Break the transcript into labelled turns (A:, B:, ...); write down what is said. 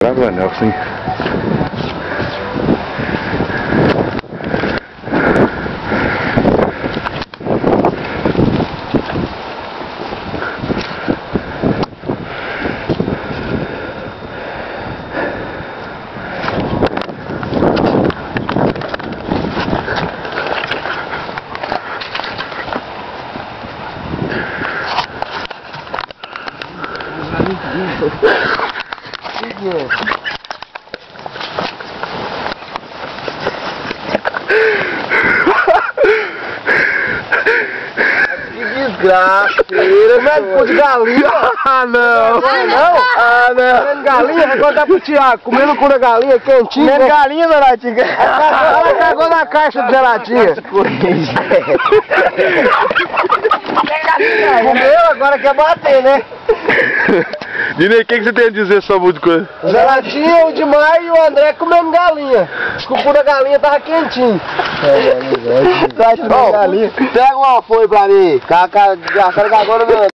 A: Água não, sim.
B: Que desgraceira, médico de galinha.
A: Ah, não!
B: Ah, não! Comendo galinha, vai contar pro Thiago, comendo cu da galinha quentinho. Comendo galinha, Donatinha. Ela cagou na caixa de gelatina. Comeu, agora quer bater, né?
A: Dinei, o que você tem a dizer sobre o coisa?
B: Gelatinha, o Dimar e o André comendo galinha. Acho que o cu da galinha tava quentinho. Galinha. Pega uma folha pra mim. Desgraçado que agora meu.